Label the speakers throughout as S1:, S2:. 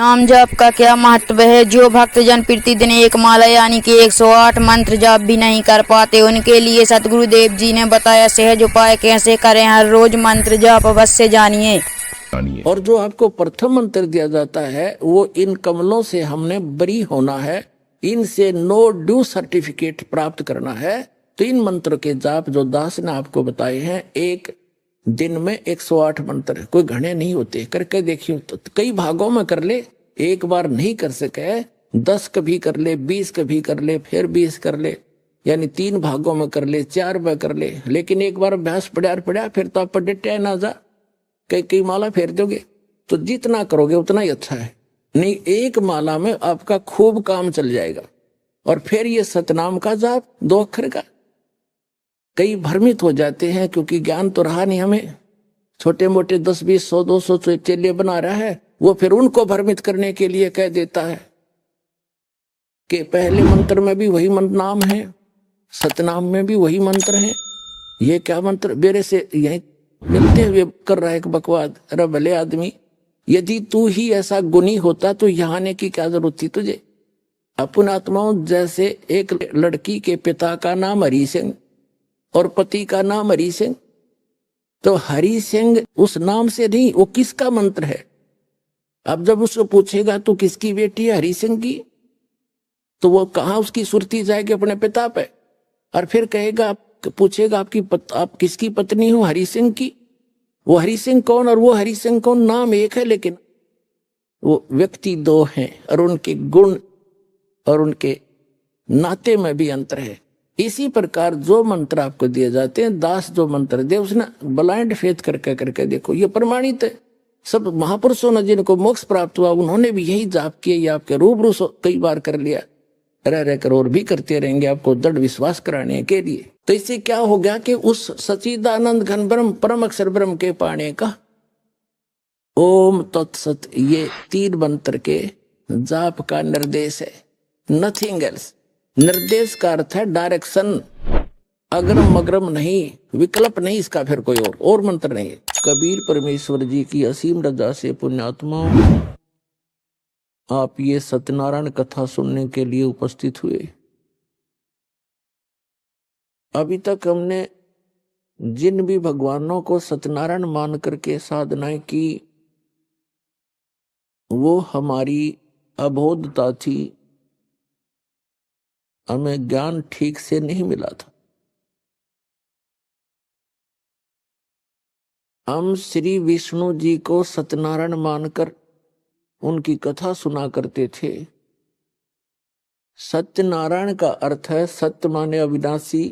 S1: नाम जप का क्या महत्व है? जो भक्तजन प्रतिदिन एक माला यानी कि 108 मंत्र जप भी नहीं कर पाते, उनके लिए सतगुरुदेव जी ने बताया सहज उपाय कैसे करें। हर रोज मंत्र जप अवश्य जानिए।
S2: और जो आपको प्रथम मंत्र दिया जाता है वो इन कमलों से हमने बरी होना है, इनसे नो ड्यू सर्टिफिकेट प्राप्त करना है। तो इन मंत्र के जाप जो दास ने आपको बताए हैं, एक दिन में 108 मंत्र, कोई घने नहीं होते, करके देखियो। तो कई भागों में कर ले, एक बार नहीं कर सके 10 कभी कर ले, 20 कभी कर ले, फिर 20 कर ले, यानी 3 भागों में कर ले, 4 में कर ले। लेकिन एक बार अभ्यास पड़ा फिर तो आप पढ़े ना जा, कई कई माला फेर दोगे तो जितना करोगे उतना ही अच्छा है। नहीं, एक माला में आपका खूब काम चल जाएगा। और फिर ये सतनाम का जाप 2 अक्षर का। कई भ्रमित हो जाते हैं क्योंकि ज्ञान तो रहा नहीं हमें, छोटे मोटे 10 20 100 200 चेले बना रहा है, वो फिर उनको भ्रमित करने के लिए कह देता है कि पहले मंत्र में भी वही नाम है, सतनाम में भी वही मंत्र है। ये क्या मंत्र मेरे से यही मिलते हुए कर रहा है एक बकवाद। अरे भले आदमी, यदि तू ही ऐसा गुणी होता तो यहाँ आने की क्या जरूरत थी तुझे। अपन आत्माओं जैसे एक लड़की के पिता का नाम हरि सिंह और पति का नाम हरि सिंह, तो हरि सिंह उस नाम से नहीं, वो किसका मंत्र है। अब जब उसको पूछेगा तू किसकी बेटी है, हरि सिंह की, तो वो कहाँ उसकी सुरती जाएगी अपने पिता पे। और फिर कहेगा, पूछेगा आप किसकी पत्नी हो, हरि सिंह की। वो हरि सिंह कौन और वो हरि सिंह कौन, नाम एक है लेकिन वो व्यक्ति 2 हैं, और उनके गुण और उनके नाते में भी अंतर है। इसी प्रकार जो मंत्र आपको दिए जाते हैं, दास जो मंत्र दे उसने ब्लाइंड फेथ करके देखो, ये प्रमाणित है। सब महापुरुषों ने जिनको मोक्ष प्राप्त हुआ उन्होंने भी यही जाप किए। ये आपके रूबरू कई बार कर लिया, रह कर और भी करते रहेंगे आपको दृढ़ विश्वास कराने के लिए। तो इससे क्या हो गया कि उस सच्चिदानंद घन ब्रह्म परम अक्षर ब्रह्म के पाने का ओम तत्सत, ये 3 मंत्र के जाप का निर्देश है, नथिंग एल्स। निर्देश का अर्थ है डायरेक्शन, अग्रम अग्रम नहीं, विकल्प नहीं इसका, फिर कोई और मंत्र नहीं है। कबीर परमेश्वर जी की असीम रजा से पुण्यात्माओं, आप ये सत्यनारायण कथा सुनने के लिए उपस्थित हुए। अभी तक हमने जिन भी भगवानों को सत्यनारायण मान करके साधनाएं की, वो हमारी अबोधता थी, हमें ज्ञान ठीक से नहीं मिला था। हम श्री विष्णु जी को सत्यनारायण मानकर उनकी कथा सुना करते थे। सत्यनारायण का अर्थ है, सत्य माने अविनाशी,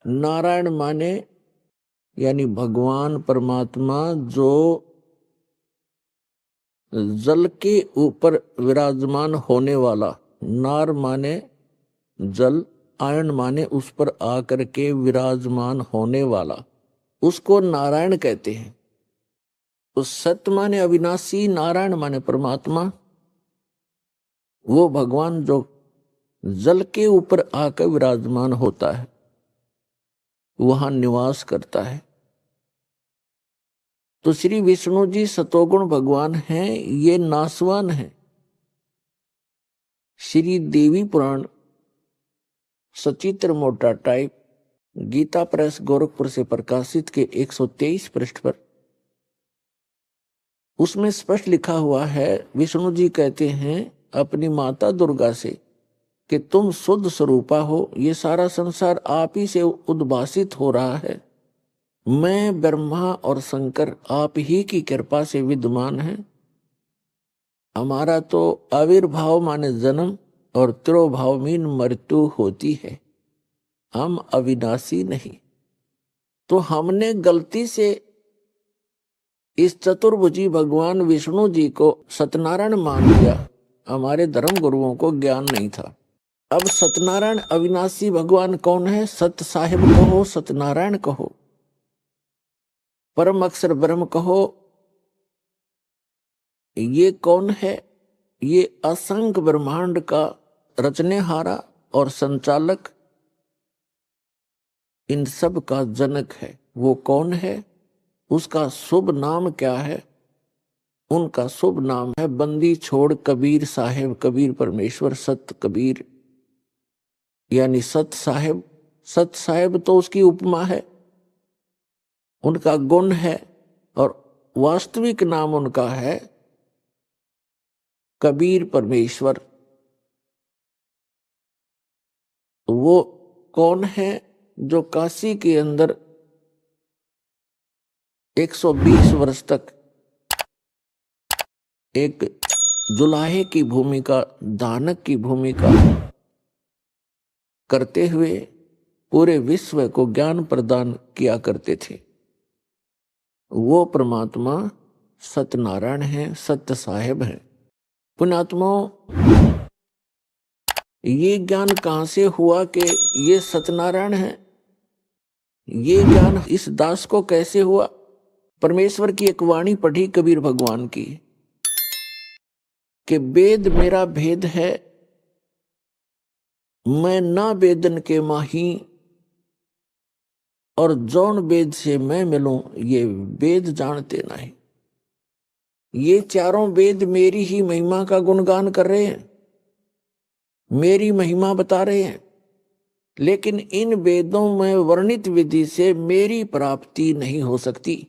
S2: नारायण माने यानी भगवान परमात्मा जो जल के ऊपर विराजमान होने वाला। नार माने जल, आयन माने उस पर आकर के विराजमान होने वाला, उसको नारायण कहते हैं। तो सत्य माने अविनाशी, नारायण माने परमात्मा, वो भगवान जो जल के ऊपर आकर विराजमान होता है, वहां निवास करता है। तो श्री विष्णु जी सतोगुण भगवान हैं, ये नासवान हैं। श्री देवी पुराण सचित्र मोटा टाइप, गीता प्रेस गोरखपुर से प्रकाशित के 123 पृष्ठ पर, उसमें स्पष्ट लिखा हुआ है, विष्णु जी कहते हैं अपनी माता दुर्गा से कि तुम शुद्ध स्वरूपा हो, ये सारा संसार आप ही से उद्भासित हो रहा है। मैं ब्रह्मा और शंकर आप ही की कृपा से विद्यमान है। हमारा तो आविर्भाव माने जन्म और तिरोभाव मीन मृत्यु होती है, हम अविनाशी नहीं। तो हमने गलती से इस चतुर्भुजी भगवान विष्णु जी को सत्यनारायण मान लिया, हमारे धर्म गुरुओं को ज्ञान नहीं था। अब सत्यनारायण अविनाशी भगवान कौन है? सत्य साहिब कहो, सत्यनारायण कहो, परम अक्षर ब्रह्म कहो, ये कौन है? ये असंख्य ब्रह्मांड का रचनेहारा और संचालक, इन सब का जनक है। वो कौन है? उसका शुभ नाम क्या है? उनका शुभ नाम है बंदी छोड़ कबीर साहेब। कबीर परमेश्वर, सत कबीर यानी सत साहेब। सत साहेब तो उसकी उपमा है, उनका गुण है, और वास्तविक नाम उनका है कबीर परमेश्वर। वो कौन है? जो काशी के अंदर 120 वर्ष तक एक जुलाहे की भूमिका, दानक की भूमिका करते हुए पूरे विश्व को ज्ञान प्रदान किया करते थे। वो परमात्मा सत्यनारायण हैं, सत्य साहेब हैं। पुण्यात्माओं, ये ज्ञान कहां से हुआ कि ये सत्यनारायण है? ये ज्ञान इस दास को कैसे हुआ? परमेश्वर की एक वाणी पढ़ी कबीर भगवान की कि वेद मेरा भेद है, मैं ना वेदन के माही, और जौन वेद से मैं मिलूं ये वेद जानते नहीं। ये चारों वेद मेरी ही महिमा का गुणगान कर रहे हैं, मेरी महिमा बता रहे हैं, लेकिन इन वेदों में वर्णित विधि से मेरी प्राप्ति नहीं हो सकती।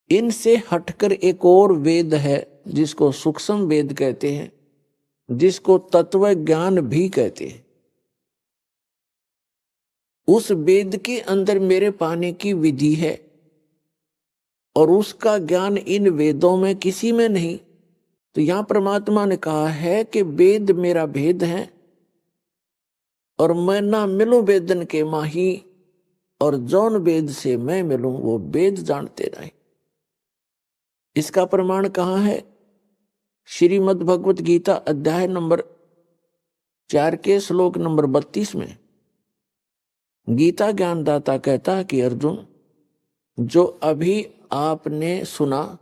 S2: इनसे हटकर एक और वेद है जिसको सूक्ष्म वेद कहते हैं, जिसको तत्व ज्ञान भी कहते हैं। उस वेद के अंदर मेरे पाने की विधि है और उसका ज्ञान इन वेदों में किसी में नहीं। तो यहां परमात्मा ने कहा है कि वेद मेरा भेद है और मैं ना मिलूं वेदन के माही, और जौन वेद से मैं मिलूं वो वेद जानते नहीं। इसका प्रमाण कहां है? श्रीमद् भगवत गीता अध्याय नंबर 4 के श्लोक नंबर 32 में गीता ज्ञानदाता कहता है कि अर्जुन, जो अभी आपने सुना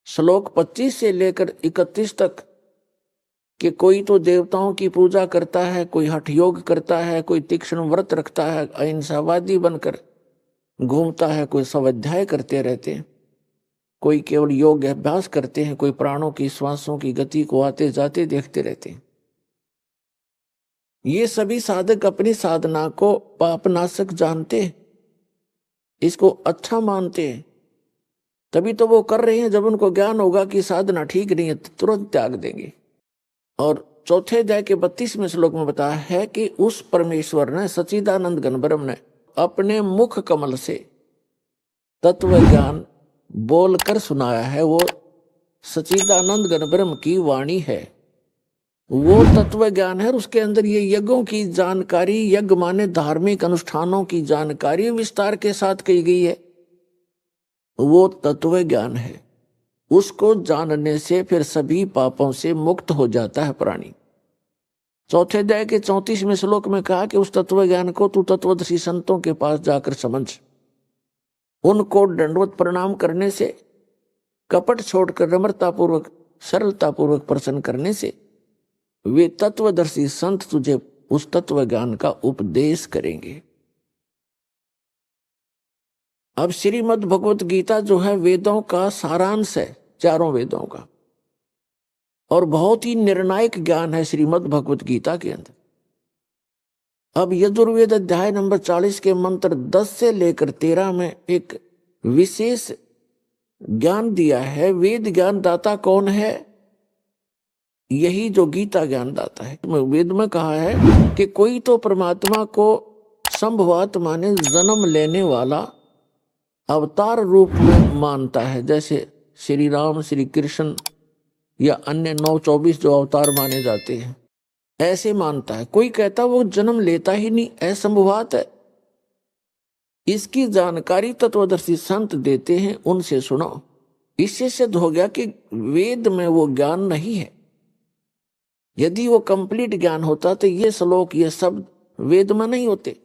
S2: श्लोक 25 से लेकर 31 तक कि कोई तो देवताओं की पूजा करता है, कोई हठ योग करता है, कोई तीक्ष्ण व्रत रखता है, अहिंसावादी बनकर घूमता है, कोई स्वाध्याय करते रहते हैं, कोई केवल योग अभ्यास करते हैं, कोई प्राणों की श्वासों की गति को आते जाते देखते रहते हैं। ये सभी साधक अपनी साधना को पापनाशक जानते हैं, इसको अच्छा मानते हैं, तभी तो वो कर रहे हैं। जब उनको ज्ञान होगा कि साधना ठीक नहीं है तो तुरंत त्याग देंगे। और चौथे अध्याय के 32वें श्लोक में बताया है कि उस परमेश्वर ने, सच्चिदानंद घन ब्रह्म ने अपने मुख कमल से तत्व ज्ञान बोलकर सुनाया है। वो सच्चिदानंद घन ब्रह्म की वाणी है, वो तत्व ज्ञान है। उसके अंदर ये यज्ञों की जानकारी, यज्ञ माने धार्मिक अनुष्ठानों की जानकारी विस्तार के साथ कही गई है, वो तत्व ज्ञान है। उसको जानने से फिर सभी पापों से मुक्त हो जाता है प्राणी। चौथे अध्याय के 34वें श्लोक में कहा कि उस तत्व ज्ञान को तू तत्वदर्शी संतों के पास जाकर समझ। उनको दंडवत प्रणाम करने से, कपट छोड़कर नम्रतापूर्वक सरलतापूर्वक प्रसन्न करने से वे तत्वदर्शी संत तुझे उस तत्व ज्ञान का उपदेश करेंगे। अब श्रीमद् भगवत गीता जो है वेदों का सारांश है, चारों वेदों का, और बहुत ही निर्णायक ज्ञान है श्रीमद् भगवत गीता के अंदर। अब यजुर्वेद अध्याय नंबर 40 के मंत्र 10 से लेकर 13 में एक विशेष ज्ञान दिया है। वेद ज्ञान दाता कौन है? यही जो गीता ज्ञान दाता है। वेद में कहा है कि कोई तो परमात्मा को संभवात माने जन्म लेने वाला अवतार रूप में मानता है, जैसे श्री राम, श्री कृष्ण या अन्य 9-24 जो अवतार माने जाते हैं, ऐसे मानता है। कोई कहता वो जन्म लेता ही नहीं, असंभवात है। इसकी जानकारी तत्वदर्शी संत देते हैं, उनसे सुनो। इससे सिद्ध हो गया कि वेद में वो ज्ञान नहीं है। यदि वो कंप्लीट ज्ञान होता तो ये श्लोक, ये शब्द वेद में नहीं होते।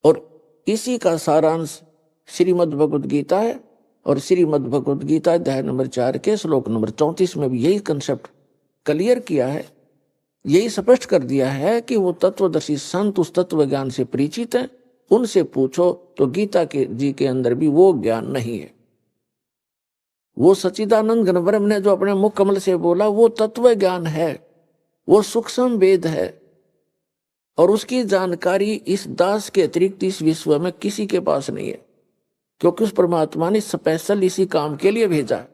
S2: और इसी का सारांश श्रीमद् भगवत गीता है, और श्रीमद् भगवत गीता अध्याय नंबर 4 के श्लोक नंबर 34 में भी यही कंसेप्ट क्लियर किया है, यही स्पष्ट कर दिया है कि वो तत्वदर्शी संत उस तत्व ज्ञान से परिचित हैं, उनसे पूछो तो गीता के जी के अंदर भी वो ज्ञान नहीं है। वो सच्चिदानंद घन ब्रह्म ने जो अपने मुख कमल से बोला वो तत्व ज्ञान है, वो सूक्ष्म वेद है, और उसकी जानकारी इस दास के अतिरिक्त इस विश्व में किसी के पास नहीं है, क्योंकि उस परमात्मा ने स्पेशल इसी काम के लिए भेजा।